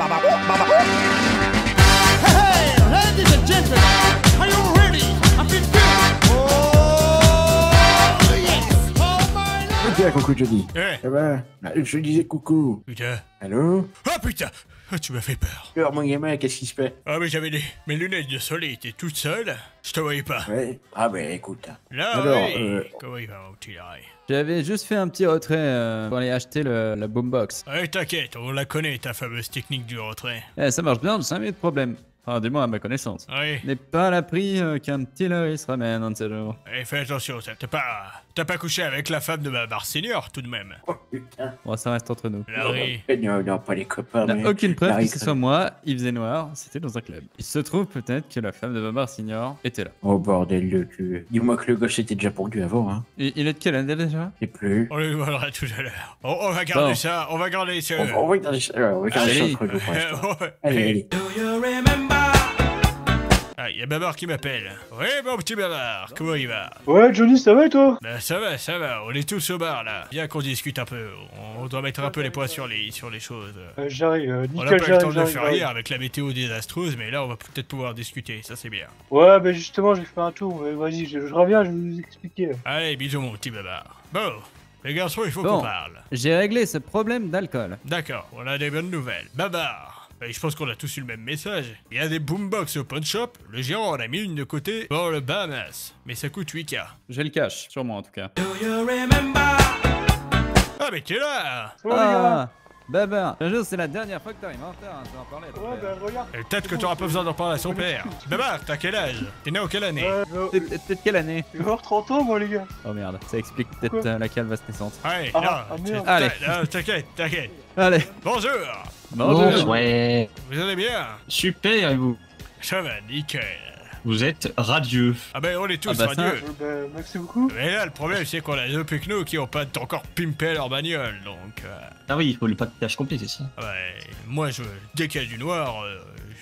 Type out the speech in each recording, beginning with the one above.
Hey, ladies and gentlemen, are you ready? I feel good. Oh, yes. Oh, my Lord. Tiens, coucou Johnny. Ouais. Ça va? Je disais coucou. Putain. Allô? Oh putain. Ah, tu m'as fait peur. Alors mon gamin, qu'est-ce qui se fait? Ah mais j'avais mes lunettes de soleil étaient toutes seules. Je te voyais pas. Ouais. Ah ben écoute. Là, Alors, oui. Comment il va mon petit Larry? J'avais juste fait un petit retrait pour aller acheter la boombox. Ouais, t'inquiète, on la connaît ta fameuse technique du retrait. Eh, ça marche bien, j'ai jamais eu de problème. Enfin, du moins à ma connaissance. Oui. N'est pas à l'abri qu'un petit Larry se ramène un de ces jours. Et fais attention, t'as pas couché avec la femme de ma barre senior tout de même. Oh putain. Bon, ça reste entre nous. Larry. Non, pas les copains. On mais n'a aucune preuve Larry que ce soit moi, il faisait noir, c'était dans un club. Il se trouve peut-être que la femme de Babar Senior était là. Oh bordel de Dieu. Dis-moi que le gosse était déjà pourdu avant, hein. Il est de quelle année déjà? C'est plus. On lui volera tout à l'heure. On va garder Bon. ça, on va garder ça. On va garder ça, on va garder ça Allez. entre nous pour l'instant. Ouais. Allez, allez. Do you remember? Ah, y a Babar qui m'appelle. Ouais, mon petit Babar, comment il va? Ouais, Johnny, ça va et toi? Bah ça va, on est tous au bar là. Viens qu'on discute un peu, on doit mettre un peu les points sur les choses. J'arrive, On n'a nickel, pas eu le temps de le j'arrive, faire j'arrive. hier avec la météo désastreuse, mais là on va peut-être pouvoir discuter, ça c'est bien. Ouais, bah justement, j'ai fait un tour, mais vas-y, je reviens, je vais vous expliquer. Allez, bisous mon petit Babar. Bon, les garçons, il faut Bon. qu'on parle. J'ai réglé ce problème d'alcool. D'accord, on a des bonnes nouvelles. Babar, je pense qu'on a tous eu le même message. Il y a des boombox au pawn shop, le gérant en a mis une de côté pour le Bahamas. Mais ça coûte 8K. J'ai le cash, sur moi en tout cas. Do you remember? Ah mais t'es là! Ouais, les gars. Babar, un jour c'est la dernière fois que t'arrives en retard, hein, tu vas en parler. Ouais, bah regarde. Et peut-être que t'auras pas besoin d'en parler à son père. Babar, t'as quel âge? T'es né en quelle année? T'es T'es de quelle année? je vais avoir 30 ans, moi, les gars. Oh merde, ça explique peut-être Quoi la calvasse naissante. Ouais, Ah, non, merde. Allez. T'inquiète. Allez, Bonjour! bonjour. Ouais, Vous allez bien? super, et vous? Ça va, nickel. Vous êtes radieux. Ah ben on est tous Ah bah ça. radieux. Bah, merci beaucoup. Mais là, le problème, c'est qu'on a deux pecnos qui ont pas encore pimpé leur bagnole, donc... Ah oui, il faut le package complet, c'est ça. ouais, moi, dès qu'il y a du noir,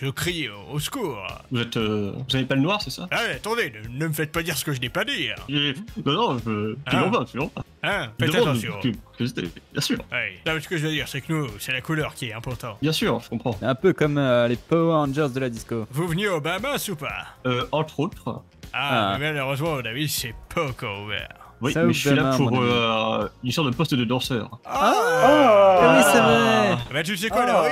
je crie au secours. Vous êtes, vous avez pas le noir, c'est ça? Allez, attendez, ne me faites pas dire ce que je n'ai pas dit. Non, Ah. tu l'en vas, tu l'en vas. Hein, faites attention. Bien sûr, Ouais. Non, mais ce que je veux dire, c'est que nous, c'est la couleur qui est important. bien sûr, je comprends. Un peu comme les Power Rangers de la disco. Vous veniez au Bahamas ou pas? Entre autres, Ah, Ah. mais malheureusement, mon ami, c'est pas encore ouvert. oui, Ça mais ouvre je suis là demain, pour mon ami. une histoire de poste de danseur. Ah oui, c'est vrai. Bah tu sais quoi, Ah.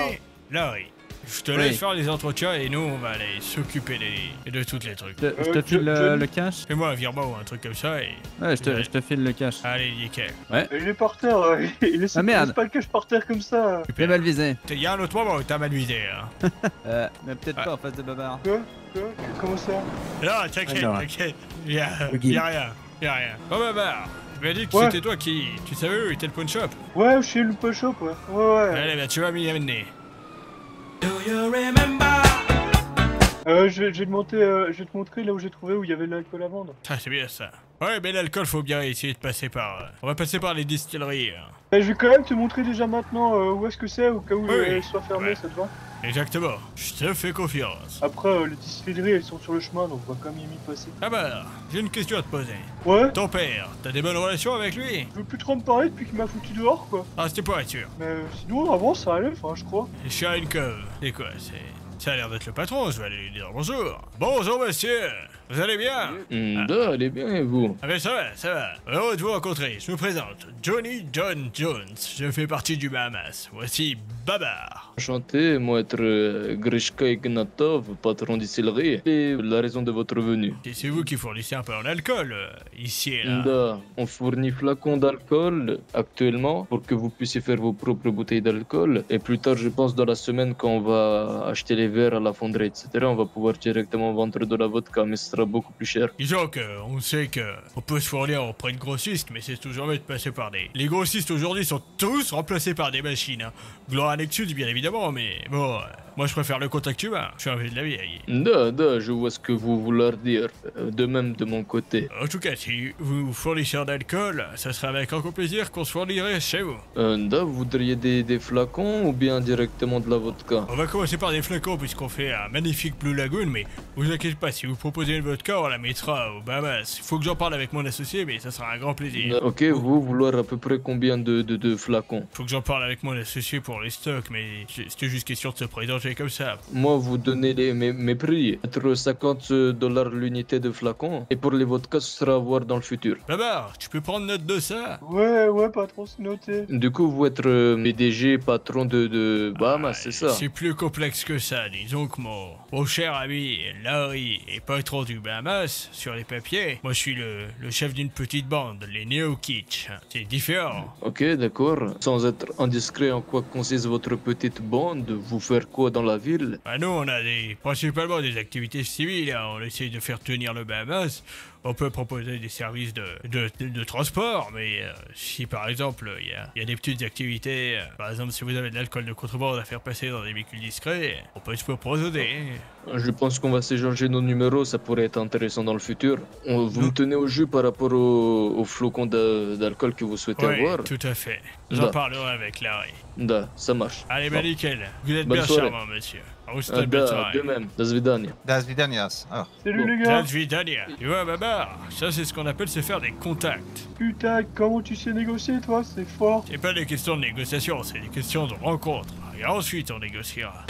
Larry, je te Oui. laisse faire les entretiens et nous, on va aller s'occuper de toutes les trucs. Je te file le cash? Fais-moi un virement ou un truc comme ça et... Ouais, je te file le cash. Allez, nickel. Il est par terre, il laisse Ah, merde. pas le cache par terre comme ça. J'ai mal visé. Il y a un autre moment où t'as mal visé, hein. Mais peut-être pas en face de Babar. Quoi? Comment ça? Non, t'inquiète, Alors. t'inquiète. Y'a Ok. rien. Oh bah, tu m'as dit que Ouais. c'était toi qui... Tu savais où était le pawn shop? Ouais, je suis le pawn shop, ouais. Ouais. Allez, bah tu vas m'y amener. Do you remember? Je vais te montrer là où j'ai trouvé où il y avait de l'alcool à vendre. Ah, c'est bien ça. Ouais, mais l'alcool, faut bien essayer de passer par... on va passer par les distilleries. hein. Je vais quand même te montrer déjà maintenant où est-ce que c'est, au cas où Oui. elle soit fermée, Ouais. ça te va? Exactement. Je te fais confiance. Après, les distilleries, elles sont sur le chemin, donc on va quand même y passer. Ah bah, j'ai une question à te poser. Ouais? Ton père, t'as des bonnes relations avec lui? Je veux plus trop me parler depuis qu'il m'a foutu dehors, quoi. Ah, c'était pour être sûr. Mais sinon, avant, ça allait, enfin, je crois. Je suis à une cove. C'est quoi, c'est... Ça a l'air d'être le patron, je vais aller lui dire bonjour. Bonjour monsieur, vous allez bien? Allez bien et vous? Ah ben ça va. Heureux de vous rencontrer, je me présente. Johnny John Jones, je fais partie du Bahamas. Voici Babar. Enchanté, moi être Grishka Ignatov, patron distillerie, et la raison de votre venue. Et c'est vous qui fournissez un peu en alcool, ici et là. On fournit flacons d'alcool actuellement pour que vous puissiez faire vos propres bouteilles d'alcool. Et plus tard, je pense dans la semaine, quand on va acheter les verres à la fonderie, etc., on va pouvoir directement vendre de la vodka, mais ce sera beaucoup plus cher. Disons qu'on sait qu'on peut se fournir auprès de grossistes, mais c'est toujours mieux de passer par des... Les grossistes aujourd'hui sont tous remplacés par des machines. Hein. Gloire à Nexus, bien évidemment, mais bon... Moi, je préfère le contact humain. Je suis un vieux de la vieille. Da, je vois ce que vous voulez dire. De même de mon côté. En tout cas, si vous fournissez d'alcool, ça serait avec grand plaisir qu'on se fournirait chez vous. Da, vous voudriez des flacons ou bien directement de la vodka? On va commencer par des flacons puisqu'on fait un magnifique Blue Lagoon, mais vous inquiétez pas, si vous proposez une vodka, on la mettra aux Bahamas. Il faut que j'en parle avec mon associé, mais ça sera un grand plaisir. Ok, vous vouloir à peu près combien de flacons? Faut que j'en parle avec mon associé pour les stocks, mais c'était juste question de se présenter comme ça. Moi, vous donnez mes prix. Entre 50 $ l'unité de flacon. Et pour les vodkas, ce sera à voir dans le futur. Babar, tu peux prendre note de ça? Ouais, patron, c'est noté. Du coup, vous êtes PDG, patron de Bahamas, c'est ça? C'est plus complexe que ça. Disons que mon cher ami Larry est patron du Bahamas sur les papiers. Moi, je suis le chef d'une petite bande, les Neo Kitsch. C'est différent. Ok, d'accord. Sans être indiscret, en quoi consiste votre petite bande? Vous faire quoi dans la ville? Bah nous, on a principalement des activités civiles. Hein. On essaye de faire tenir le Bahamas. On peut proposer des services de transport, mais si par exemple il y a des petites activités, par exemple si vous avez de l'alcool de contrebande à faire passer dans des véhicules discrets, on peut se proposer. Je pense qu'on va s'échanger nos numéros, ça pourrait être intéressant dans le futur. Vous me tenez au jus par rapport au flocon d'alcool que vous souhaitez Oui, avoir? tout à fait. J'en Da. parlerai avec Larry. Da, ça marche. Allez, bah nickel. Vous êtes Bonne bien soirée. charmant, monsieur. On vous souhaite une belle Da, soirée. de même. Das vidania. Das Vidanias. Ah. Salut Bon, les gars. That's Vidania. Tu vois, Babar, ça c'est ce qu'on appelle se faire des contacts. Putain, comment tu sais négocier, toi? C'est fort. C'est pas des questions de négociation, c'est des questions de rencontre. Et ensuite on négociera.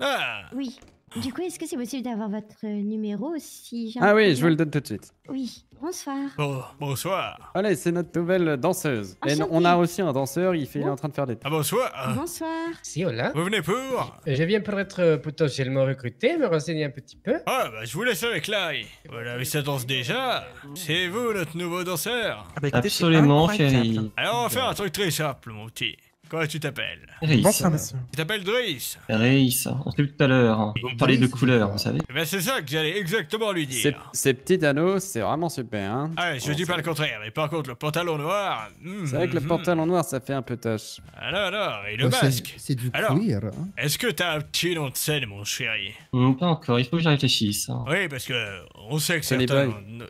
Ah, Oui. Du coup, est-ce que c'est possible d'avoir votre numéro si jamais... Ah oui, je vous le donne tout de suite. Oui, bonsoir. bon, bonsoir. Allez, c'est notre nouvelle danseuse. Et Enchantée. on a aussi un danseur, il est en train de faire des... Ah bonsoir. Bonsoir. Si, hola. Vous venez pour? Je viens pour être potentiellement recruté, me renseigner un petit peu. Ah bah je vous laisse avec Larry. Voilà, mais ça danse déjà. C'est vous notre nouveau danseur. Ah bah écoutez, c'est Absolument, incroyable. chérie. Alors on va faire un truc très simple mon petit. Comment tu t'appelles? Reis. Bonsoir, monsieur. Tu t'appelles Driss. Reis, on s'est vu tout à l'heure. On parlait de couleurs, vous savez. Eh ben c'est ça que j'allais exactement lui dire. Ces petits anneaux, c'est vraiment super, hein. Ah, je dis pas le contraire, mais par contre le pantalon noir... C'est vrai que le pantalon noir, ça fait un peu tâche. Alors, et le masque. C'est du Alors, cuir. Hein. est-ce que t'as un petit nom de scène, mon chéri? Pas encore, il faut que j'y réfléchisse. Oui, parce que on sait que Sonny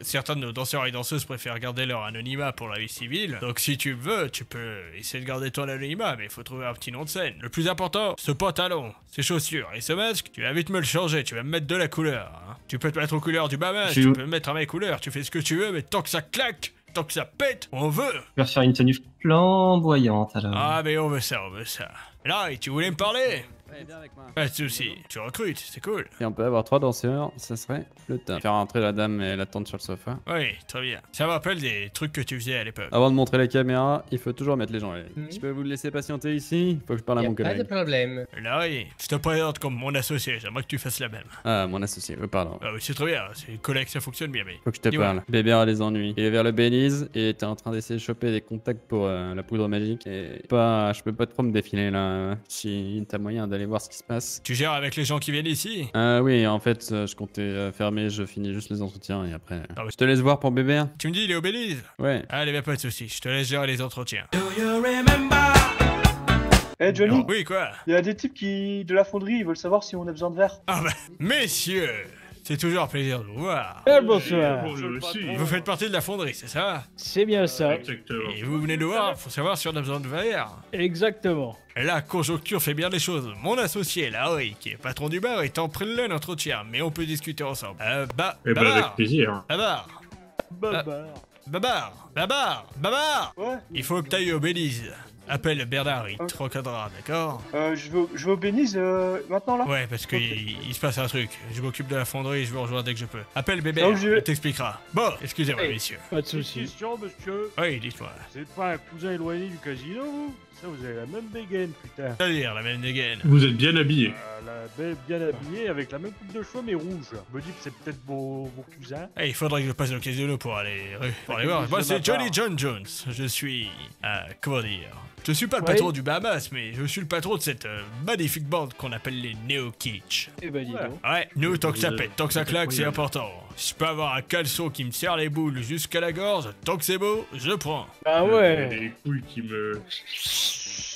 certains de nos danseurs et danseuses préfèrent garder leur anonymat pour la vie civile. Donc si tu veux, tu peux essayer de garder ton anonymat, mais il faut trouver un petit nom de scène. Le plus important, ce pantalon, ces chaussures et ce masque, tu vas vite me le changer, tu vas me mettre de la couleur. Hein. Tu peux te mettre aux couleurs du Bahamas, Je- tu peux me mettre à mes couleurs, tu fais ce que tu veux, mais tant que ça claque, tant que ça pète, on veut. Je vais faire une tenue flamboyante alors. Ah mais on veut ça, on veut ça. Là, tu voulais me parler? Ouais, viens avec moi. Pas de soucis, tu recrutes, c'est cool. Et on peut avoir 3 danseurs, ça serait le temps. Faire rentrer la dame et l'attendre sur le sofa. Oui, très bien. Ça me rappelle des trucs que tu faisais à l'époque. Avant de montrer la caméra, il faut toujours mettre les gens à l'aise. Mhm. Je peux vous laisser patienter ici? Faut que je parle à Y a mon pas de collègue. problème. Larry, je te présente comme mon associé, j'aimerais que tu fasses la même. Ah, mon associé, pardon. Ah oui, c'est très bien, c'est collègue, ça fonctionne bien, mais... Faut que je te Dis-moi. parle. Bébé a des ennuis. Il est vers le Belize et était en train d'essayer de choper des contacts pour la poudre magique. Et je peux pas trop me défiler là. Si t'as moyen d'aller voir ce qui se passe. Tu gères avec les gens qui viennent ici? Oui, en fait, je comptais fermer, je finis juste les entretiens et après. Ah ouais. Je te laisse voir pour bébé. Tu me dis, il est au Belize? Ouais. Allez, bah pas de soucis, je te laisse gérer les entretiens. Eh Johnny, Oui, quoi? il y a des types de la fonderie, ils veulent savoir si on a besoin de verre. Ah bah, messieurs, c'est toujours un plaisir de vous voir. Bonsoir. Vous faites partie de la fonderie, c'est ça? C'est bien ça. Et vous venez nous voir pour savoir si on a besoin de verre. Exactement. La conjoncture fait bien les choses. Mon associé, Larry, qui est patron du bar, est en plein entretien, mais on peut discuter ensemble. Babar, plaisir. Babar, Babar. Babar, Ouais. il faut que t'ailles au Belize. Appelle Bernard, il te recadrera, d'accord? Je vais au Béniz maintenant là. Ouais, parce qu'il il se passe un truc. Je m'occupe de la fonderie et je vous rejoins dès que je peux. Appelle bébé, Donc, je- il t'expliquera. Bon, excusez-moi, Hey. messieurs. Pas de soucis. Question, monsieur. Oui, dites-moi. Vous êtes pas un cousin éloigné du casino, vous? Ça, vous avez la même dégaine, putain. C'est-à-dire la même dégaine. Vous êtes bien habillé. Bien habillé, avec la même coupe de cheveux, mais rouge. Je me dis que c'est peut-être vos cousins. Eh, il faudrait que je passe au casino pour aller voir. Moi, c'est Johnny John Jones. Je suis, comment dire, Je suis pas le Ouais. patron du Bahamas, mais je suis le patron de cette magnifique bande qu'on appelle les Neo Kitsch. Eh ben dis donc. Ouais, nous, tant que ça pète, tant que ça claque, c'est important. Si je peux avoir un caleçon qui me serre les boules jusqu'à la gorge, tant que c'est beau, je prends. Ah ouais. Les couilles qui me...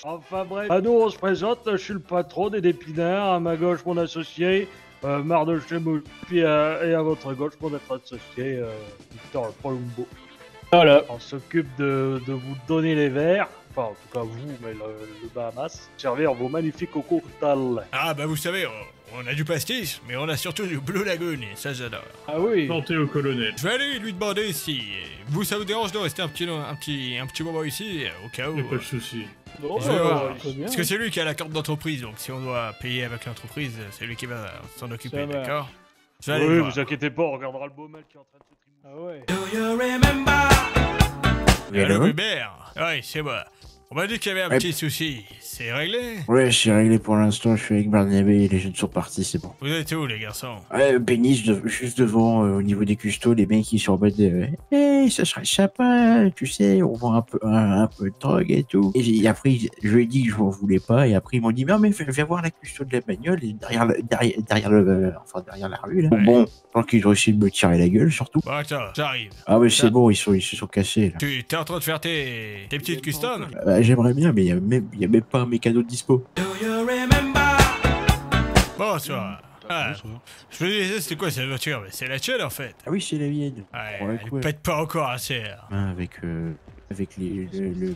Enfin bref. À nous, on se présente, je suis le patron des Dépinards, à ma gauche mon associé, Marc de Chemou, puis et à votre gauche mon autre associé, Victor Palumbo. Voilà. On s'occupe de vous donner les verres, enfin en tout cas vous, mais le Bahamas, servir vos magnifiques cocktails. Ah bah vous savez, on a du pastis, mais on a surtout du Blue Lagoon, et ça j'adore. Ah oui. Santé au colonel. Je vais aller lui demander si vous, ça vous dérange de rester un petit moment ici, au cas où. Y'a pas de soucis. Bon, Je vais voir. très bien. Parce que c'est lui qui a la carte d'entreprise, donc si on doit payer avec l'entreprise, c'est lui qui va s'en occuper, Ça va. d'accord? Je vais aller Oui, voir. vous inquiétez pas, on regardera le beau mal qui est en train de se trimouiller. Ah ouais. Allô, Allô Hubert? Ouais, c'est moi. On m'a dit qu'il y avait un Ouais. petit souci. C'est réglé? Ouais, c'est réglé pour l'instant, je suis avec Barnabé et les jeunes sont partis, c'est bon. Vous êtes où, les garçons? Ouais, Pénis, juste devant, au niveau des custos, les mecs qui sont en mode ça serait sympa, tu sais, on vend un peu de drogue et tout. Et après, je lui ai dit que je m'en voulais pas, et après ils m'ont dit, mais viens voir la custo de la bagnole, et derrière la rue, là. Ouais. Bon, tant qu'ils ont essayé de me tirer la gueule, surtout. Bon, attends, j'arrive. Ah, mais Ça- c'est bon, ils se sont cassés, là. Tu t'es en train de faire tes petites customs? J'aimerais bien, mais il y a même pas un mécano de dispo. Bonsoir. Ah, je me disais, c'était quoi cette voiture? Mais c'est la tienne, en fait. Ah oui, c'est la mienne. Ouais, Ouais, elle ouais. pète pas encore assez. Hein. Hein, avec le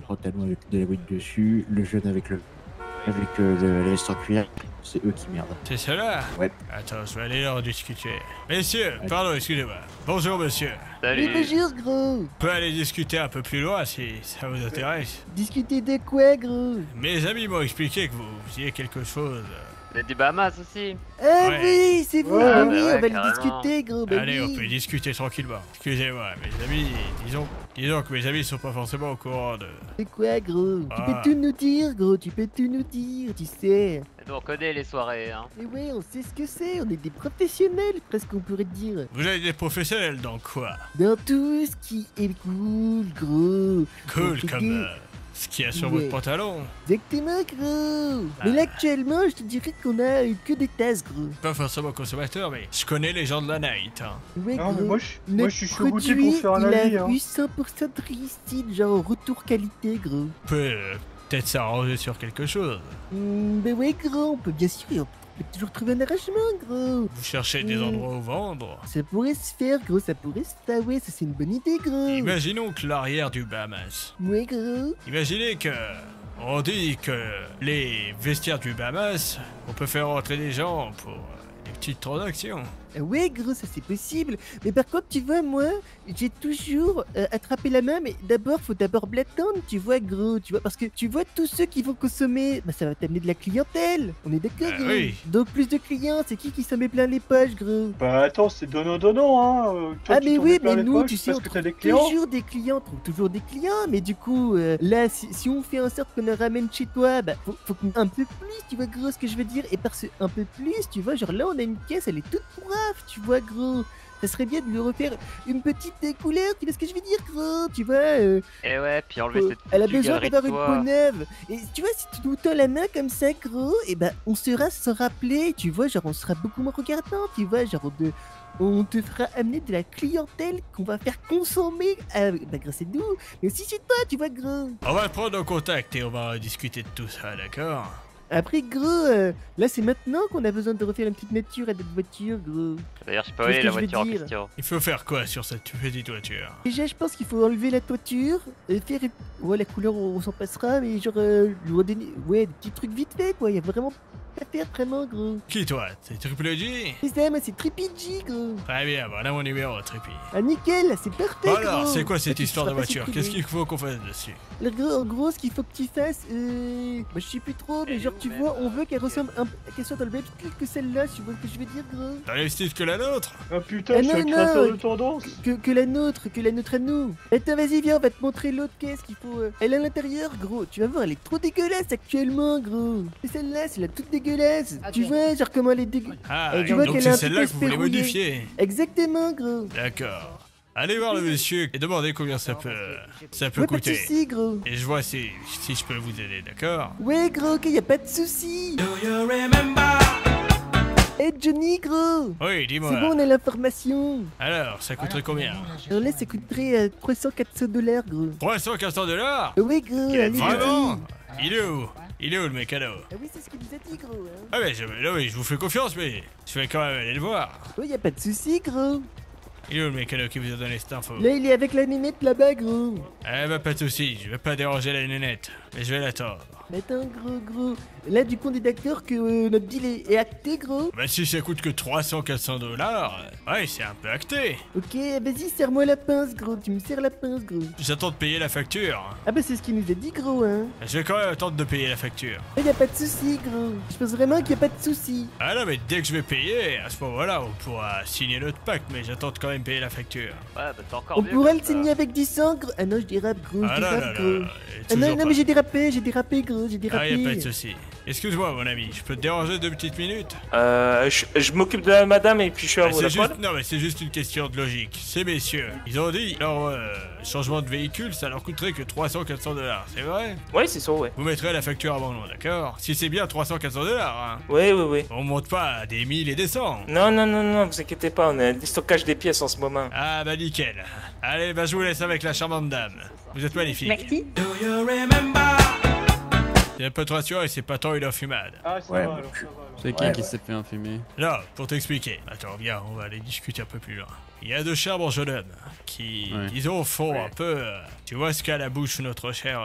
pantalon avec de la bride dessus, le jeune avec la veste en cuir, c'est eux qui merdent. C'est cela? Ouais. Attends, je vais aller leur discuter. Messieurs, pardon, excusez-moi. Bonjour, monsieur. Mais bonjour, gros. On peut aller discuter un peu plus loin si ça vous intéresse. Discuter de quoi, gros? Mes amis m'ont expliqué que vous faisiez quelque chose. Il y a du Bahamas aussi. Ah Ouais. oui, c'est vous, Ouais, bah bah oui, ouais, on va le carrément. discuter, gros, bah Allez, oui. on peut discuter tranquillement. Excusez-moi, mes amis, disons que mes amis sont pas forcément au courant de... C'est quoi, gros? Tu Ah. peux tout nous dire, gros, tu peux tout nous dire, tu sais. Et nous, on connaît les soirées, hein. Et ouais, on sait ce que c'est, on est des professionnels, presque on pourrait dire. Vous êtes des professionnels dans quoi? Dans tout ce qui est cool, gros. Cool Faut comme... que- ce qu'il y a sur Ouais. votre pantalon. Exactement, gros. Ah. Mais là, actuellement, je te dirais qu'on a que des tasses, gros. Pas forcément consommateur, mais je connais les gens de la night. Hein. Ouais, Non, mais gros. moi je suis chaud goûté produit, pour faire un il avis. a Hein. eu 100% de réussite, genre retour qualité, gros. On peut peut-être s'arranger sur quelque chose. Ben ouais, gros, on peut bien sûr, on peut toujours trouver un arrangement, gros. Vous cherchez des endroits où vendre. Ça pourrait se faire, gros, ça pourrait se faire, ouais, ça c'est une bonne idée, gros. Imaginons que l'arrière du Bahamas. Ouais, gros. Imaginez que... On dit que les vestiaires du Bahamas, on peut faire rentrer des gens pour des petites transactions. Ah ouais, gros, ça c'est possible. Mais par contre, tu vois, moi, j'ai toujours attrapé la main, mais d'abord, faut d'abord l'attendre, tu vois, gros, tu vois, parce que tu vois, tous ceux qui vont consommer, bah ça va t'amener de la clientèle. On est d'accord, gros? oui. Donc, plus de clients, c'est qui s'en met plein les poches, gros? Bah attends, c'est donnant, hein. Toi, Ah tu mais t'en oui, mets plein mais les nous, poches tu sais, parce on que t'as trouve des clients. toujours des clients, on trouve toujours des clients, mais du coup, là, si on fait en sorte qu'on le ramène chez toi, bah, faut un peu plus, tu vois, gros, ce que je veux dire, et par ce un peu plus, tu vois, genre là, on a une caisse, elle est toute brave, tu vois, gros, ça serait bien de lui refaire une petite couleur, tu vois ce que je veux dire, gros, tu vois, Et ouais, puis enlever cette elle a foutue besoin galerie de d'avoir une soie. peau neuve. Et tu vois, si tu nous tends la main comme ça, gros, et ben on sera se rappeler, tu vois, genre on sera beaucoup moins regardant, tu vois, genre on te fera amener de la clientèle qu'on va faire consommer grâce à nous, mais aussi chez toi, tu vois, gros. On va prendre en contact et on va discuter de tout ça, d'accord? Après, gros, là c'est maintenant qu'on a besoin de refaire une petite nature à notre voiture, gros. D'ailleurs, je peux Tu vois aller ce la que je veux voiture en dire question. Il faut faire quoi sur cette petite voiture? Déjà, je pense qu'il faut enlever la toiture, faire. Ouais, la couleur, on s'en passera, mais genre, lui redonner. Ouais, des petits trucs vite fait, quoi. Il y a vraiment pas à faire, vraiment, gros. Qui toi? C'est Triple G? C'est ça, moi, c'est Trippy G, gros. Très bien, voilà mon numéro, Trippy. Ah, nickel, c'est parfait, Alors, gros. c'est quoi cette Tu histoire de seras pas voiture? surpris. Qu'est-ce qu'il faut qu'on fasse dessus? En gros, ce qu'il faut que tu fasses, bah, je sais plus trop, mais genre, tu vois, on veut qu'elle ressemble qu'elle soit dans le même style que celle-là, tu vois ce que je veux dire, gros. Dans le même style que la nôtre? Ah putain, je suis un créateur de tendance. Que la nôtre à nous. Attends, vas-y, viens, on va te montrer l'autre caisse qu'il faut. Elle est à l'intérieur, gros. Tu vas voir, elle est trop dégueulasse actuellement, gros. Et celle-là, c'est la toute dégueulasse. Tu vois, genre comment elle est dégueulasse. Ah, tu vois donc qu'elle est c'est un celle-là petit que peu vous voulez sperrouillée. modifier. Exactement, gros. D'accord. allez voir le monsieur et demandez combien ça peut Ouais, pas de coûter. soucis, gros. Et je vois si je peux vous aider, d'accord? Ouais, gros, ok, y a pas de soucis. Eh, Johnny, gros. Oui, dis-moi. C'est bon, on a l'information. Alors, ça coûterait combien? Alors là, ça coûterait 300-400 $, gros. 300-400 $? Ouais, gros, allez, Vraiment? vas-y. Il est où? Il est où le mécano? Ah oui, c'est ce qu'il nous a dit, gros. Hein. Ah mais je vous fais confiance, mais je vais quand même aller le voir. Ouais, y a pas de soucis, gros. Il est où le mécano qui vous a donné cette info? Là, il est avec la nénette là-bas, gros. Eh bah pas de soucis, je vais pas déranger la nénette, mais je vais l'attendre. Mais attends, gros. Là, du coup, on est d'accord que notre deal est acté, gros. Bah si ça coûte que 300-400 $, ouais c'est un peu acté. Ok, vas-y, serre-moi la pince, gros. Tu me serres la pince, gros. J'attends de payer la facture. Ah bah, c'est ce qu'il nous a dit, gros, hein. Je vais quand même attendre de payer la facture. Y a pas de soucis, gros. Je pense vraiment qu'il y a pas de soucis. Ah non mais dès que je vais payer, à ce moment-là on pourra signer notre pacte, mais j'attends de quand même payer la facture. Ouais, bah c'est encore On mieux. pourra comme le ça. signer avec du sang, gros. Ah non, je dérape, gros. Ah Je là là dérape, là gros. là, Ah non, toujours non, pas. mais j'ai dérapé, gros. J'ai dérapé. Ah y a pas de soucis. Excuse-moi mon ami, je peux te déranger 2 petites minutes? Je m'occupe de la madame et puis je suis à Ah, vous, c'est d'accord? juste, non mais c'est juste une question de logique. Ces messieurs, ils ont dit leur changement de véhicule, ça leur coûterait que 300-400 $, c'est vrai? Ouais, c'est ça, ouais. Vous mettrez la facture avant nous, d'accord? Si c'est bien 300-400 $, hein. Oui. On monte pas à des 1000 et des 100. Non, vous inquiétez pas, on a du stockage des pièces en ce moment. Ah bah nickel. Allez, bah je vous laisse avec la charmante dame. Vous êtes magnifique. Merci. C'est un peu de rassurant et c'est pas tant une enfumade. Ah, ça Ouais, va, moi, alors, ça va, alors. C'est qui Ouais, qui ouais. s'est fait infumer? Là, pour t'expliquer. Attends, viens, on va aller discuter un peu plus loin. Il y a 2 charmants jeunes hommes qui, Ouais. disons, font un peu... tu vois ce qu'a la bouche notre cher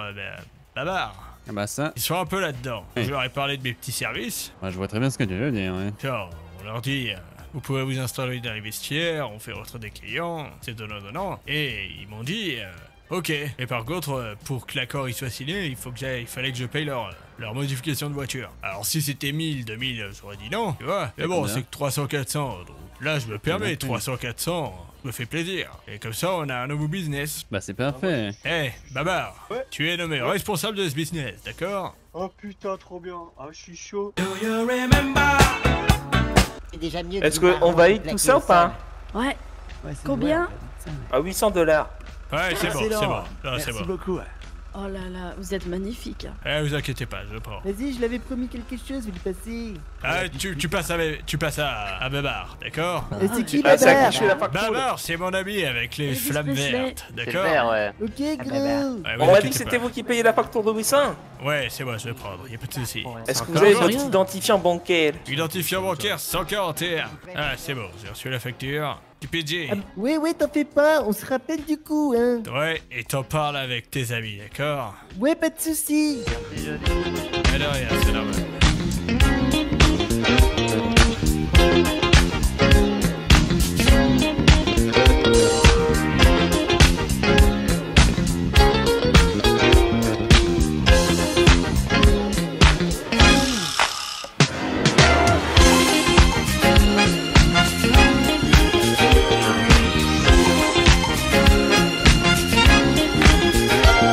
Babar? Ah bah ça, Ils sont un peu là-dedans. Ouais. Je leur ai parlé de mes petits services. je vois très bien ce que tu veux dire, ouais. Genre, on leur dit... vous pouvez vous installer dans les vestiaires, on fait rentrer des clients, c'est donnant. Et ils m'ont dit... ok. Et par contre, pour que l'accord il soit signé, il fallait que je paye leur modification de voiture. Alors si c'était 1000, 2000, j'aurais dit non, tu vois. Mais bon, combien? c'est que 300, 400. Donc là, je me permets, combien? 300, 400, me fait plaisir. Et comme ça, on a un nouveau business. Bah c'est parfait. Eh, Babar, Ouais. tu es nommé responsable de ce business, d'accord? Oh putain, trop bien. Ah, je suis chaud. C'est déjà mieux. Est-ce qu'on valide tout ça ou pas? Ouais. Combien? À 800 $. Ouais, c'est bon, c'est bon. Là, c'est bon. beaucoup. Oh là là, vous êtes magnifique. Eh, vous inquiétez pas, je prends. Vas-y, je l'avais promis quelque chose, je vais lui passer. Ah, tu passes à Babar, d'accord? Et c'est qui, Ah, c'est à Babar? qui je fais la facture? Babar, c'est mon ami avec les Elvis flammes Presley. vertes, C'est le d'accord? vert, ouais. Ok, Ouais, gros. vous On m'a dit inquiétez que c'était pas. vous qui payez la facture de 800. Ouais, c'est moi, je vais prendre, y a pas de soucis. Est-ce que vous Encore avez rien. votre identifiant bancaire? Identifiant bancaire 141. Ah, c'est bon, j'ai reçu la facture. Du PG. Ah, ouais, t'en fais pas, on se rappelle du coup, hein. Ouais, et t'en parles avec tes amis, d'accord? Ouais, pas de soucis. Mais de rien, c'est normal.